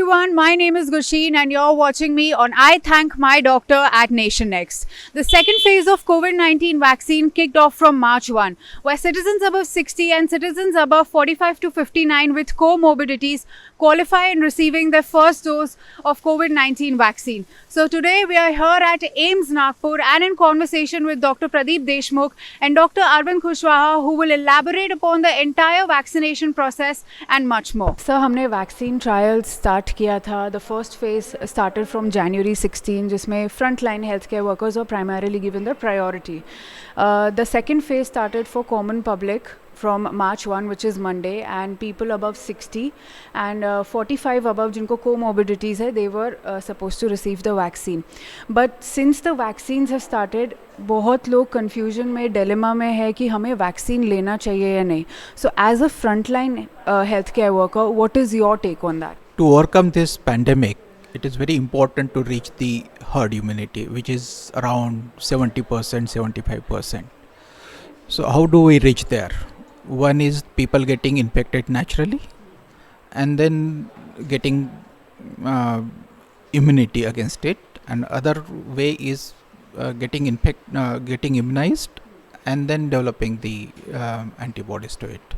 everyone, my name is Gushin and you're watching me on I Thank My Doctor at NationX. The second phase of COVID-19 vaccine kicked off from March 1, where citizens above 60 and citizens above 45 to 59 with comorbidities qualify in receiving their first dose of COVID-19 vaccine. So today we are here at AIIMS Nagpur and in conversation with Dr. Pradeep Deshmukh and Dr. Arvind Kushwaha, who will elaborate upon the entire vaccination process and much more. Sir हमने vaccine trials start किया था. The first phase started from January 16 जिसमें front line health care workers और primarily given the priority. The second phase started for common public from March 1, which is Monday, and people above 60 and 45 above जिनको comorbidities है, they were supposed to receive the vaccine. But since the vaccines have started, बहुत लोग confusion में dilemma में है कि हमें vaccine लेना चाहिए या नहीं. So as a frontline healthcare worker, what is your take on that? To overcome this pandemic, it is very important to reach the herd immunity, which is around 70%, 75%. So how do we reach there? One is people getting infected naturally and then getting immunity against it, and other way is getting immunized and then developing the antibodies to it.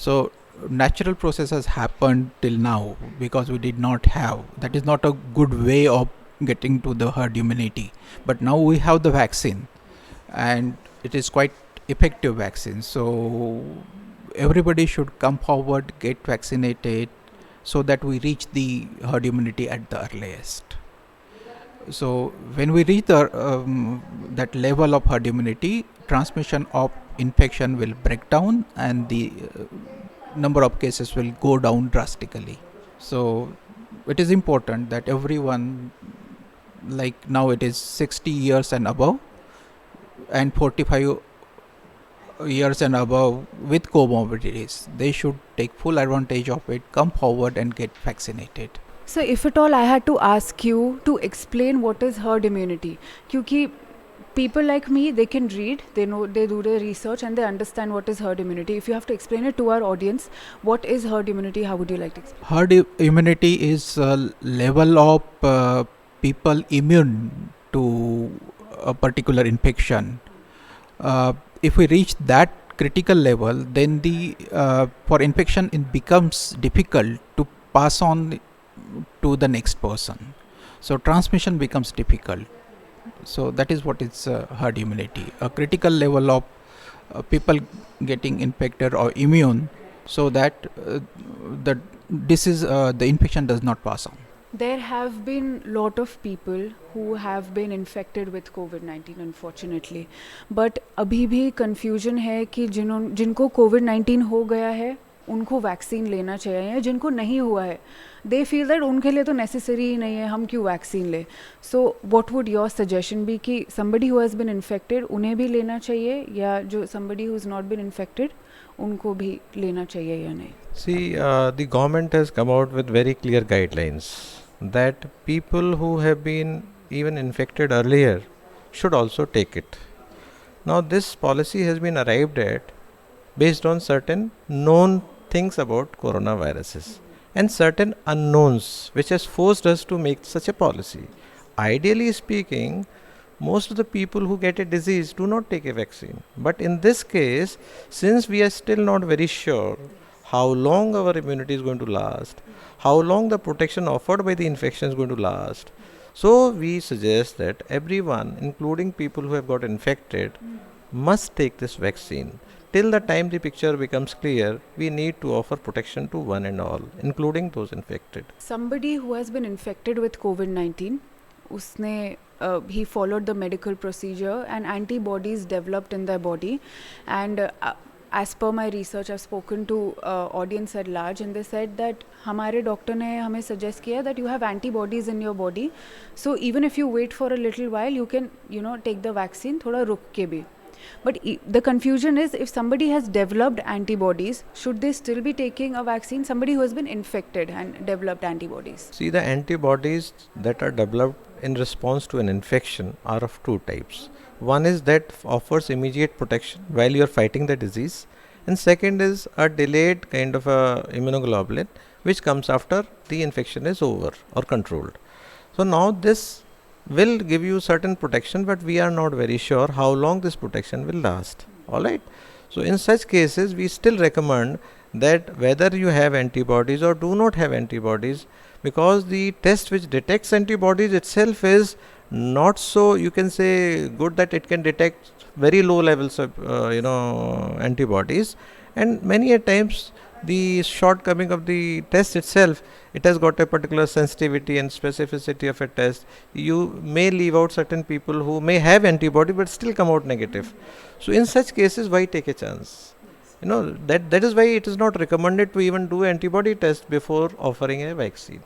So natural process has happened till now because we did not have, that is not a good way of getting to the herd immunity, but now we have the vaccine and it is quite effective vaccine. So everybody should come forward, get vaccinated so that we reach the herd immunity at the earliest. So when we reach the that level of herd immunity, transmission of infection will break down and the number of cases will go down drastically. So it is important that everyone, like now it is 60 years and above and 45 years and above with comorbidities, they should take full advantage of it, come forward and get vaccinated. So if at all I had to ask you to explain what is herd immunity, क्योंकि people like me, they can read, they know, they do their research and they understand what is herd immunity. If you have to explain it to our audience, what is herd immunity, how would you like to explain? Herd immunity is a level of people immune to a particular infection. If we reach that critical level, then for infection it becomes difficult to pass on to the next person. So transmission becomes difficult. So that is what is herd immunity, a critical level of people getting infected or immune, so that the disease, the infection does not pass on. There have been lot of people who have been infected with COVID-19 unfortunately, but अभी भी confusion है कि जिनको COVID-19 हो गया है उनको vaccine लेना चाहिए या जिनको नहीं हुआ है they feel that उनके लिए तो necessary ही नहीं है, हम क्यों वैक्सीन ले. So what would your suggestion be कि somebody who has been infected उन्हें भी लेना चाहिए या जो somebody who has not been infected उनको भी लेना चाहिए या नहीं? See, the government has come out with very clear guidelines that people who have been even infected earlier should also take it. Now this policy has been arrived at based on certain known things about coronaviruses and certain unknowns which has forced us to make such a policy. Ideally speaking, most of the people who get a disease do not take a vaccine, but in this case, since we are still not very sure how long our immunity is going to last, how long the protection offered by the infection is going to last, so we suggest that everyone, including people who have got infected, must take this vaccine. Till the time the picture becomes clear, we need to offer protection to one and all, including those infected. Somebody who has been infected with COVID-19, उसने he followed the medical procedure and antibodies developed in their body, and as per my research I've spoken to audience at large and they said that हमारे doctor ने हमें suggest किया that you have antibodies in your body, so even if you wait for a little while you can take the vaccine थोड़ा रुक के भी. But the confusion is, if somebody has developed antibodies, should they still be taking a vaccine? Somebody who has been infected and developed antibodies. See, the antibodies that are developed in response to an infection are of two types. One is that offers immediate protection while you are fighting the disease, and second is a delayed kind of a immunoglobulin which comes after the infection is over or controlled. So now this will give you certain protection, but we are not very sure how long this protection will last. Alright. So in such cases, we still recommend that whether you have antibodies or do not have antibodies, because the test which detects antibodies itself is not so, you can say, good, that it can detect very low levels of antibodies, and many a times the shortcoming of the test itself, it has got a particular sensitivity and specificity of a test. You may leave out certain people who may have antibody but still come out negative. So in such cases, why take a chance? That is why it is not recommended to even do antibody test before offering a vaccine.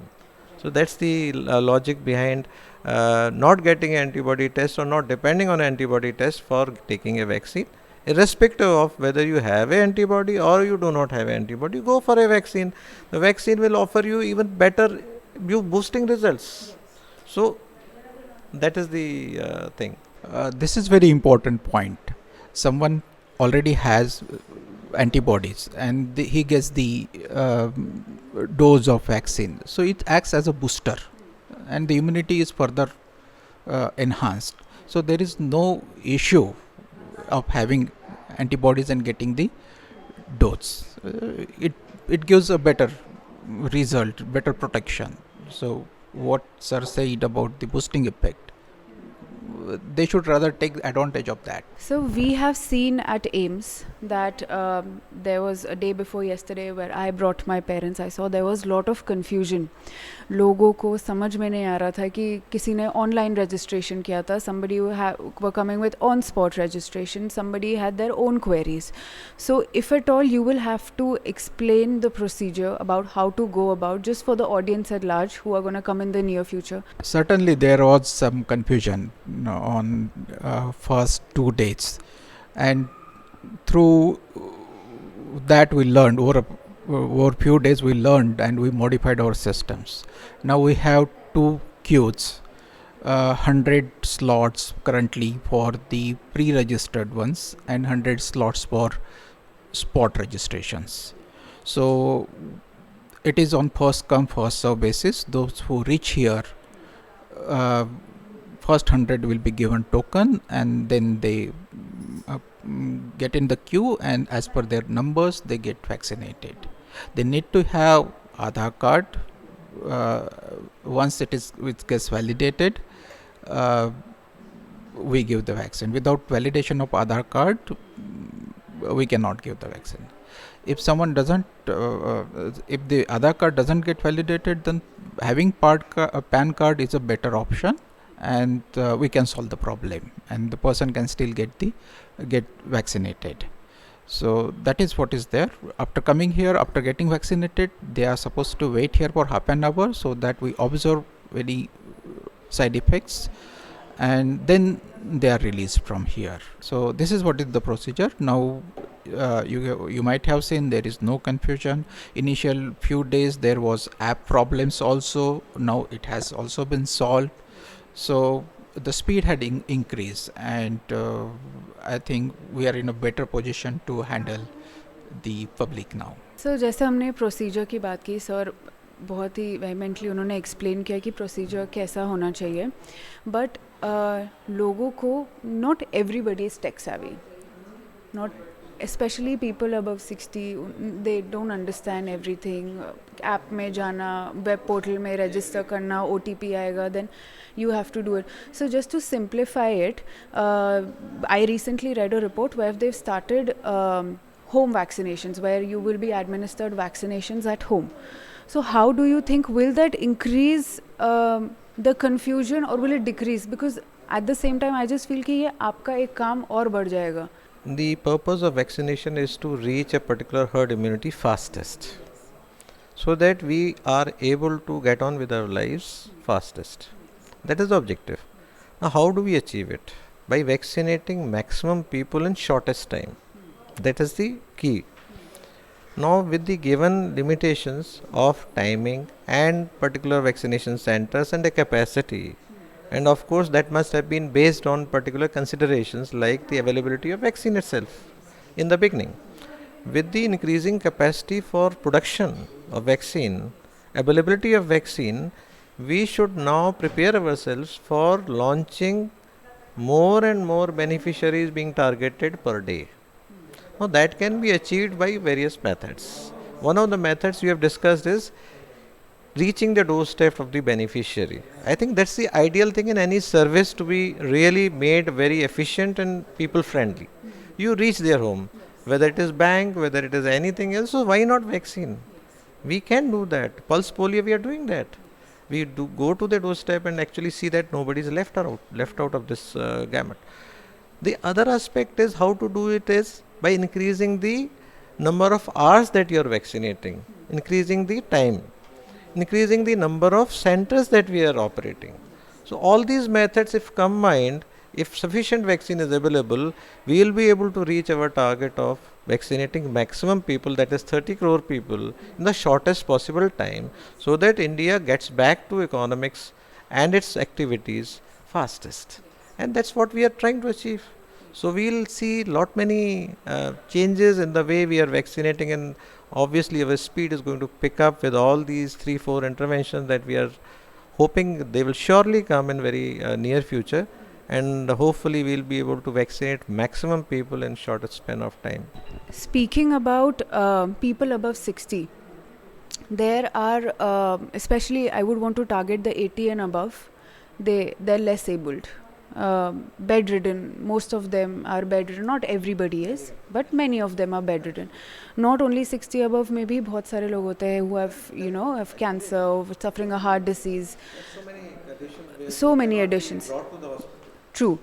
So that's the logic behind not getting antibody test or not depending on antibody test for taking a vaccine. Irrespective of whether you have an antibody or you do not have an antibody, go for a vaccine. The vaccine will offer you even better boosting results. So that is the thing. This is very important point. Someone already has antibodies and he gets the dose of vaccine, so it acts as a booster and the immunity is further enhanced. So there is no issue of having antibodies and getting the dose. It gives a better result, better protection. So what sir said about the boosting effect, they should rather take advantage of that. So we have seen at AIMS that there was a day before yesterday where I brought my parents. I saw there was lot of confusion. लोगों को समझ में नहीं आ रहा था कि किसी ने online registration किया था. Somebody were coming with on-spot registration. Somebody had their own queries. So if at all you will have to explain the procedure about how to go about, just for the audience at large who are going to come in the near future. Certainly there was some confusion on first 2 days, and through that we learned over few days we learned and we modified our systems. Now we have 2 queues, 100 slots currently for the pre-registered ones and 100 slots for spot registrations. So it is on first come first serve basis. Those who reach here, first 100 will be given token, and then they get in the queue, and as per their numbers they get vaccinated. They need to have Aadhaar card. Once it gets validated, we give the vaccine. Without validation of Aadhaar card, we cannot give the vaccine. If someone doesn't, if the Aadhaar card doesn't get validated, then having PAN card is a better option, and we can solve the problem, and the person can still get vaccinated. So that is what is there. After coming here, after getting vaccinated, they are supposed to wait here for half an hour so that we observe any side effects, and then they are released from here. So this is what is the procedure. Now you might have seen there is no confusion. Initial few days there was app problems also. Now it has also been solved. So the speed had increased, and I think we are in a better position to handle the public now. So जैसे हमने procedure की बात की, sir बहुत ही vehemently उन्होंने explain किया कि procedure कैसा होना चाहिए, बट लोगों को not everybody is tech savvy, not especially people above 60, they don't understand everything. App में जाना, वेब पोर्टल में रजिस्टर करना, OTP आएगा, then you have to do it. So just to simplify it, I recently read a report where they've started home vaccinations, where you will be administered vaccinations at home. So how do you think, will that increase the confusion or will it decrease? Because at the same time I just feel कि ये आपका एक काम और बढ़ जाएगा. The purpose of vaccination is to reach a particular herd immunity fastest, so that we are able to get on with our lives fastest. That is the objective. Now how do we achieve it? By vaccinating maximum people in shortest time. That is the key. Now with the given limitations of timing and particular vaccination centers and the capacity, and of course that must have been based on particular considerations like the availability of vaccine itself in the beginning. with the increasing capacity for production of vaccine, availability of vaccine, we should now prepare ourselves for launching more and more beneficiaries being targeted per day. Now that can be achieved by various methods. One of the methods we have discussed is reaching the doorstep of the beneficiary. I think that's the ideal thing in any service, to be really made very efficient and people friendly. You reach their home, whether it is bank, whether it is anything else. So why not vaccine? We can do that. Pulse polio, we are doing that. We do go to the doorstep and actually see that nobody is left out of this gamut. The other aspect is how to do it is by increasing the number of hours that you are vaccinating, increasing the time, increasing the number of centers that we are operating. So all these methods, if combined, if sufficient vaccine is available, we will be able to reach our target of vaccinating maximum people, that is 30 crore people, in the shortest possible time, so that India gets back to economics and its activities fastest. And that's what we are trying to achieve. So we'll see lot many changes in the way we are vaccinating, and obviously our speed is going to pick up with all these 3-4 interventions that we are hoping they will surely come in very near future, and hopefully we'll be able to vaccinate maximum people in shortest span of time. Speaking about people above 60, there are, especially I would want to target the 80 and above, they're less abled. Bedridden, most of them are bedridden, not everybody is, but many of them are bedridden. Not only 60 above, maybe बहुत सारे लोग होते हैं who have cancer, suffering a heart disease. So many additions. True.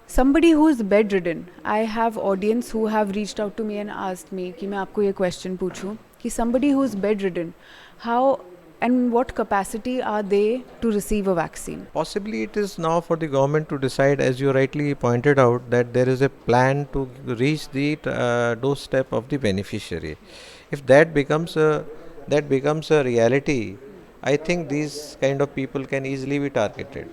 Somebody who is bedridden, I have audience who have reached out to me and asked me कि मैं आपको ये question पूछूं कि somebody who is bedridden, how and what capacity are they to receive a vaccine? Possibly it is now for the government to decide, as you rightly pointed out, that there is a plan to reach the doorstep of the beneficiary. If that becomes a reality, I think these kind of people can easily be targeted.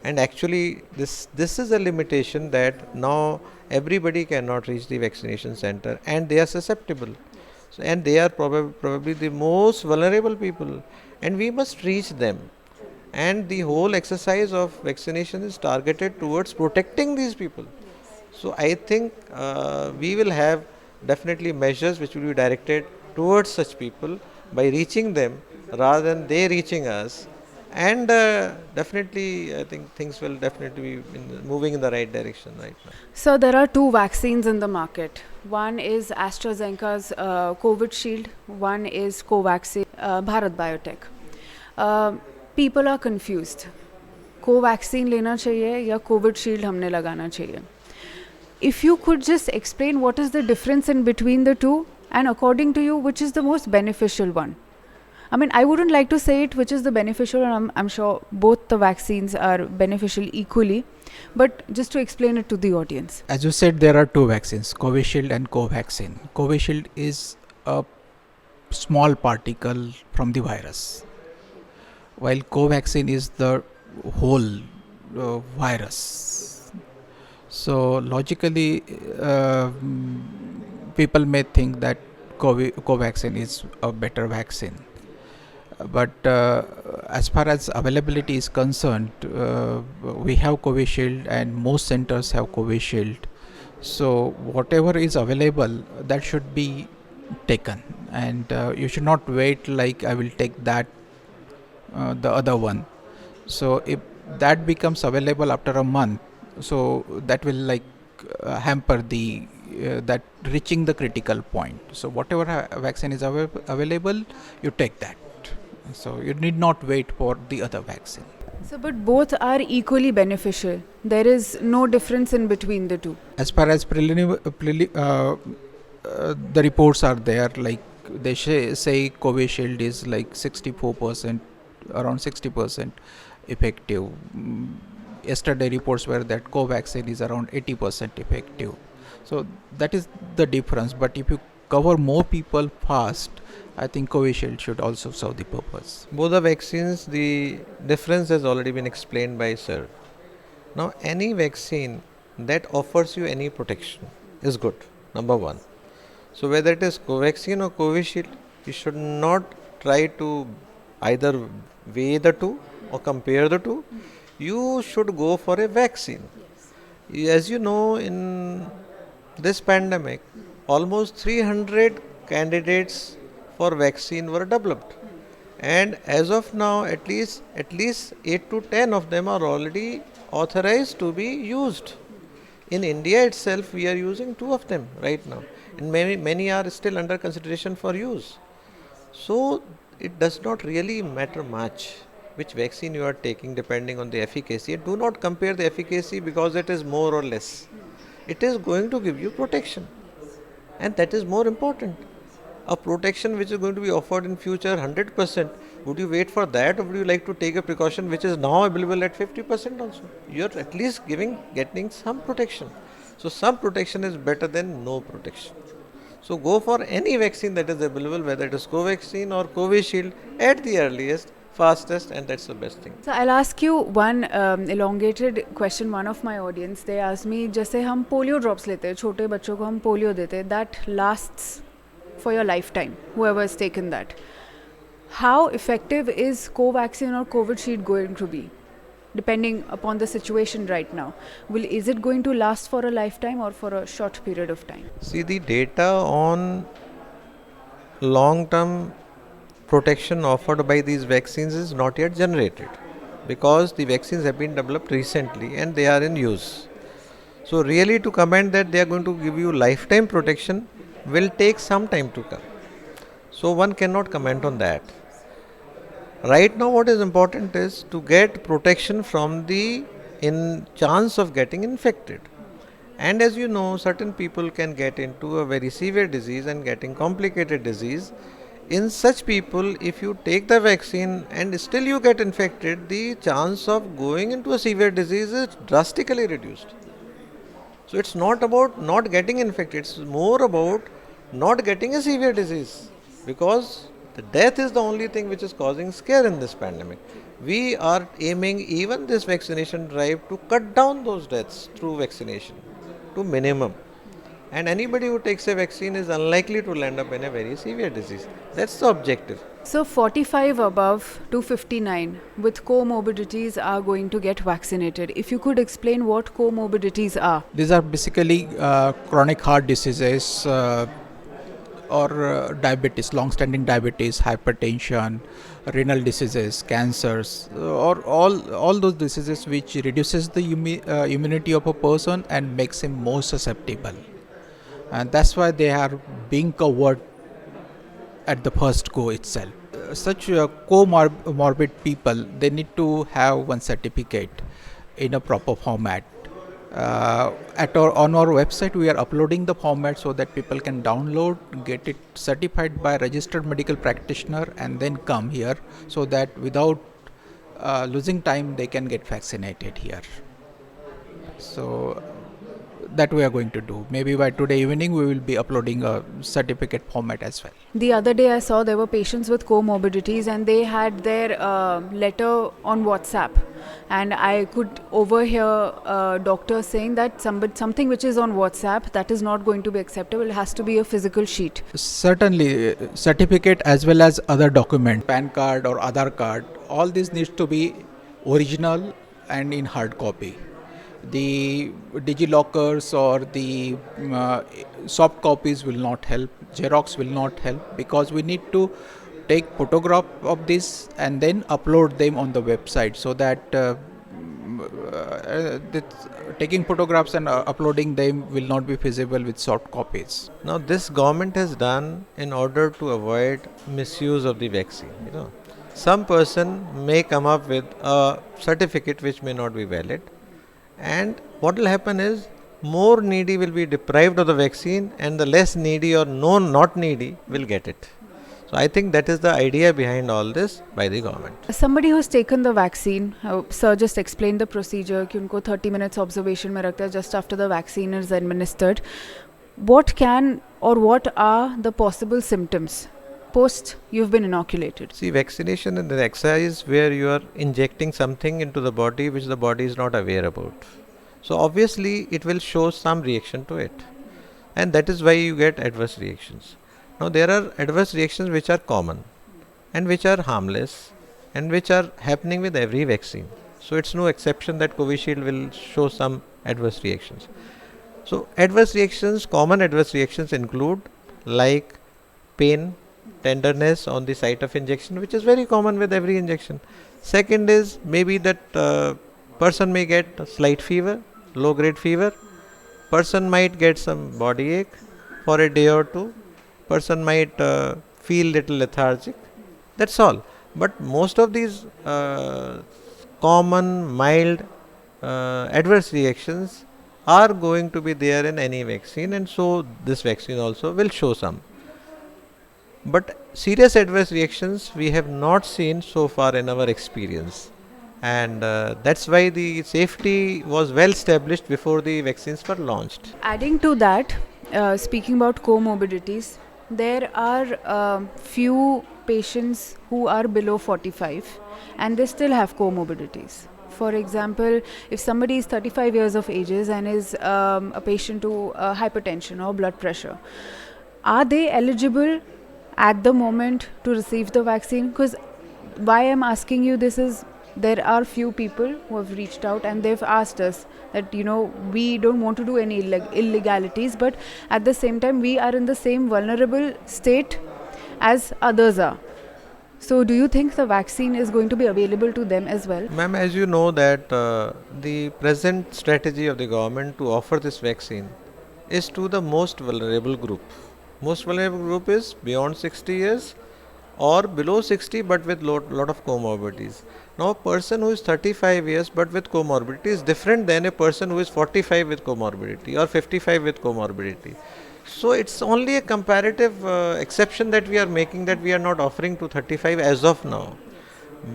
And actually this is a limitation, that now everybody cannot reach the vaccination center, and they are susceptible. So, and they are probably the most vulnerable people, and we must reach them. And the whole exercise of vaccination is targeted towards protecting these people. So I think we will have definitely measures which will be directed towards such people by reaching them rather than they reaching us. And definitely I think things will definitely be moving in the right direction right now. So there are two vaccines in the market. One is AstraZeneca's COVID Shield, one is Covaxin, Bharat Biotech. People are confused. Covaxin लेना चाहिए या COVID Shield हमने लगाना चाहिए. If you could just explain what is the difference in between the two, and according to you, which is the most beneficial one? I mean, I wouldn't like to say it which is the beneficial, and I'm sure both the vaccines are beneficial equally, but just to explain it to the audience. As you said, there are two vaccines, Covishield and Covaxin. Covishield is a small particle from the virus, while Covaxin is the whole virus. So logically, people may think that Covaxin is a better vaccine. But as far as availability is concerned, we have Covishield and most centers have Covishield. So whatever is available, that should be taken, and you should not wait like I will take that the other one. So if that becomes available after a month, so that will like hamper the that reaching the critical point. So whatever vaccine is available, you take that. So you need not wait for the other vaccine. So, but both are equally beneficial. There is no difference in between the two. As far as the reports are there, like they say Covishield is like 64%, around 60% effective. Yesterday reports were that Covaxin is around 80% effective. So that is the difference. But if you cover more people fast, I think Covishield should also serve the purpose. Both the vaccines, the difference has already been explained by sir. Now any vaccine that offers you any protection is good, number one. So whether it is Covaxin or Covishield, you should not try to either weigh the two or compare the two. You should go for a vaccine. As you know, in this pandemic, almost 300 candidates for vaccine were developed, and as of now, at least 8 to 10 of them are already authorized to be used. In India itself, we are using 2 of them right now, and many are still under consideration for use. So it does not really matter much which vaccine you are taking depending on the efficacy. Do not compare the efficacy because it is more or less. It is going to give you protection, and that is more important. A protection which is going to be offered in future 100%, would you wait for that, or would you like to take a precaution which is now available at 50% also? You are at least getting some protection. So some protection is better than no protection. So go for any vaccine that is available, whether it is Covaxin or Covishield, at the earliest, fastest, and that's the best thing. So I'll ask you one elongated question. One of my audience, they asked me, जैसे हम polio drops लेते हैं, छोटे बच्चों को हम polio देते हैं, that lasts for your lifetime, whoever has taken that. How effective is Covaxin or Covishield going to be, depending upon the situation right now? Is it going to last for a lifetime or for a short period of time? See, the data on long-term protection offered by these vaccines is not yet generated, because the vaccines have been developed recently and they are in use. So really to comment that they are going to give you lifetime protection will take some time to come. So one cannot comment on that. Right now what is important is to get protection from the chance of getting infected. And as you know, certain people can get into a very severe disease and getting complicated disease. In such people, if you take the vaccine and still you get infected, the chance of going into a severe disease is drastically reduced. So it's not about not getting infected, it's more about not getting a severe disease, because the death is the only thing which is causing scare in this pandemic. We are aiming even this vaccination drive to cut down those deaths through vaccination to minimum. And anybody who takes a vaccine is unlikely to land up in a very severe disease. That's the objective. So 45 above to 59 with comorbidities are going to get vaccinated. If you could explain what comorbidities are. These are basically chronic heart diseases or diabetes, long-standing diabetes, hypertension, renal diseases, cancers, or all those diseases which reduces the immunity of a person and makes him more susceptible. And that's why they are being covered at the first go itself. Such comorbid people, they need to have one certificate in a proper format. On our website, we are uploading the format so that people can download, get it certified by a registered medical practitioner, and then come here so that without losing time, they can get vaccinated here. So that we are going to do. Maybe by today evening we will be uploading a certificate format as well. The other day I saw there were patients with comorbidities and they had their letter on WhatsApp, and I could overhear doctors saying that something which is on WhatsApp, that is not going to be acceptable. It has to be a physical sheet. Certainly, certificate as well as other document, PAN card or Aadhaar card, all this needs to be original and in hard copy. The DigiLockers or the soft copies will not help, Xerox will not help, because we need to take photograph of this and then upload them on the website, so that taking photographs and uploading them will not be feasible with soft copies. Now this government has done in order to avoid misuse of the vaccine. Some person may come up with a certificate which may not be valid, and what will happen is more needy will be deprived of the vaccine and the less needy or not needy will get it. So I think that is the idea behind all this by the government. Somebody who's taken the vaccine, sir just explained the procedure कि उनको 30 minutes observation में रखता है just after the vaccine is administered. What can or what are the possible symptoms post you've been inoculated? See, vaccination is an exercise where you are injecting something into the body which the body is not aware about. So obviously it will show some reaction to it. and that is why you get adverse reactions. Now there are adverse reactions which are common and which are harmless and which are happening with every vaccine. So it's no exception that Covishield will show some adverse reactions. So adverse reactions, common adverse reactions include like pain, tenderness on the site of injection, which is very common with every injection. Second is maybe that person may get a slight fever, low grade fever. Person might get some body ache for a day or two. Person might feel little lethargic. That's all. But most of these common mild adverse reactions are going to be there in any vaccine, and so this vaccine also will show some. But serious adverse reactions we have not seen so far in our experience, and that's why the safety was well established before the vaccines were launched. Adding to that, speaking about comorbidities, there are few patients who are below 45 and they still have comorbidities. For example, if somebody is 35 years of ages and is a patient to hypertension or blood pressure, are they eligible at the moment to receive the vaccine? Because why I'm asking you this is there are few people who have reached out and they've asked us that we don't want to do any illegalities, but at the same time we are in the same vulnerable state as others are. So do you think the vaccine is going to be available to them as well? Ma'am, as you know that the present strategy of the government to offer this vaccine is to the most vulnerable group. Most vulnerable group is beyond 60 years or below 60 but with lot of comorbidities. Now a person who is 35 years but with comorbidity is different than a person who is 45 with comorbidity or 55 with comorbidity. So it's only a comparative exception that we are making, that we are not offering to 35 as of now.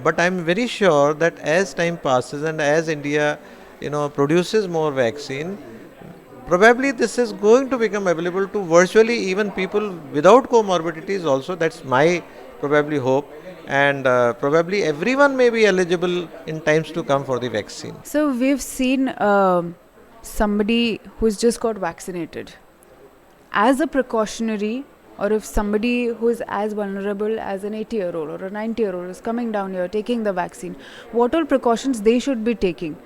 But I'm very sure that as time passes and as India produces more vaccine, probably this is going to become available to virtually even people without comorbidities also. That's my probably hope, and probably everyone may be eligible in times to come for the vaccine. So we've seen somebody who's just got vaccinated as a precautionary, or if somebody who is as vulnerable as an 80-year-old or a 90-year-old is coming down here taking the vaccine, what all precautions they should be taking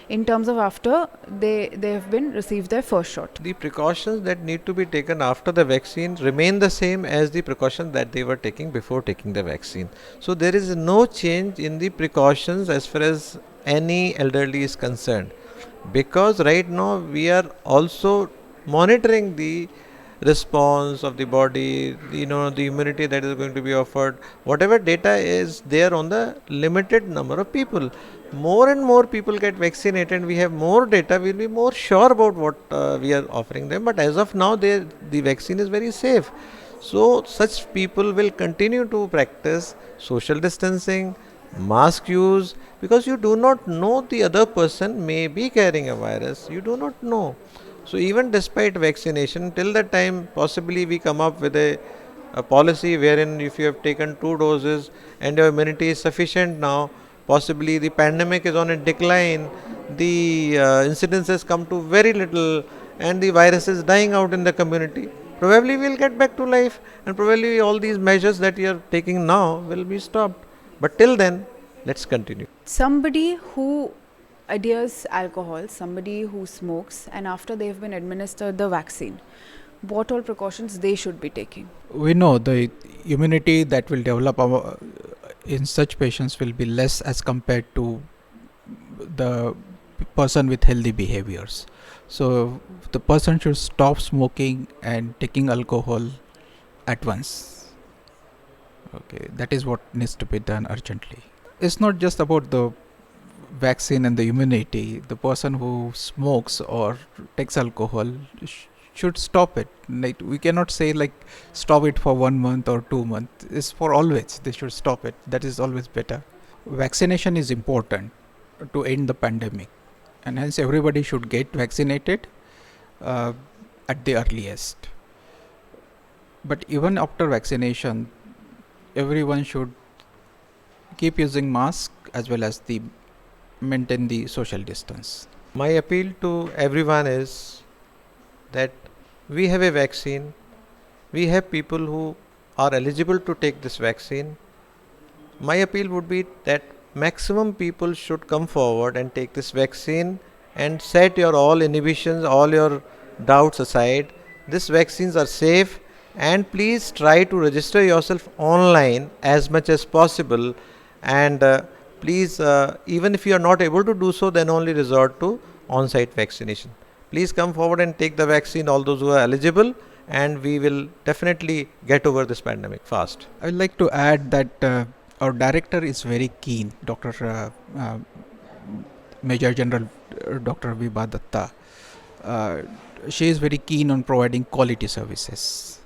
in terms of after they have been received their first shot? The precautions that need to be taken after the vaccine remain the same as the precautions that they were taking before taking the vaccine. So there is no change in the precautions as far as any elderly is concerned, because right now we are also monitoring the response of the body, the immunity that is going to be offered. Whatever data is there on the limited number of people. More and more people get vaccinated, we have more data, we'll be more sure about what we are offering them. But as of now, the vaccine is very safe. So such people will continue to practice social distancing, mask use, because you do not know the other person may be carrying a virus. You do not know. So even despite vaccination, till the time possibly we come up with a policy wherein if you have taken 2 doses and your immunity is sufficient now, possibly the pandemic is on a decline, the incidence has come to very little and the virus is dying out in the community, probably we will get back to life, and probably all these measures that we are taking now will be stopped. But till then, let's continue. Somebody who adheres alcohol, somebody who smokes, and after they have been administered the vaccine, what all precautions they should be taking? We know the immunity that will develop in such patients will be less as compared to the person with healthy behaviors. So the person should stop smoking and taking alcohol at once. Okay, that is what needs to be done urgently. It's not just about the vaccine and the immunity. The person who smokes or takes alcohol should stop it. Like, we cannot say like stop it for 1 month or 2 months. It's for always. They should stop it. That is always better. Vaccination is important to end the pandemic, and hence everybody should get vaccinated at the earliest. But even after vaccination, everyone should keep using mask as well as maintain the social distance. My appeal to everyone is that we have a vaccine, we have people who are eligible to take this vaccine. My appeal would be that maximum people should come forward and take this vaccine and set your all inhibitions, all your doubts aside. These vaccines are safe, and please try to register yourself online as much as possible, and please even if you are not able to do so, then only resort to on-site vaccination. Please come forward and take the vaccine, all those who are eligible, and we will definitely get over this pandemic fast. I would like to add that our director is very keen, Major General Dr. Vibha Datta. She is very keen on providing quality services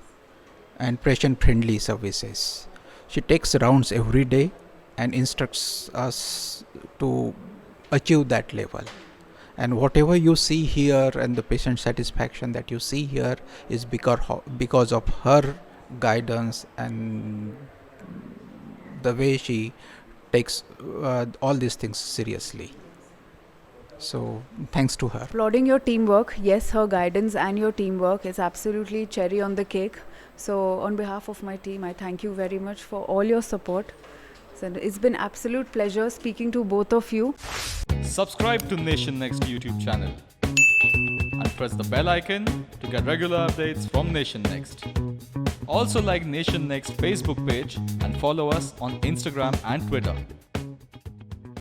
and patient-friendly services. She takes rounds every day and instructs us to achieve that level. And whatever you see here and the patient satisfaction that you see here is because of her guidance and the way she takes all these things seriously. So thanks to her. Applauding your teamwork. Yes, her guidance and your teamwork is absolutely cherry on the cake. So on behalf of my team, I thank you very much for all your support. So it's been absolute pleasure speaking to both of you. Subscribe to Nation Next YouTube channel and press the bell icon to get regular updates from Nation Next. Also like Nation Next Facebook page and follow us on Instagram and Twitter.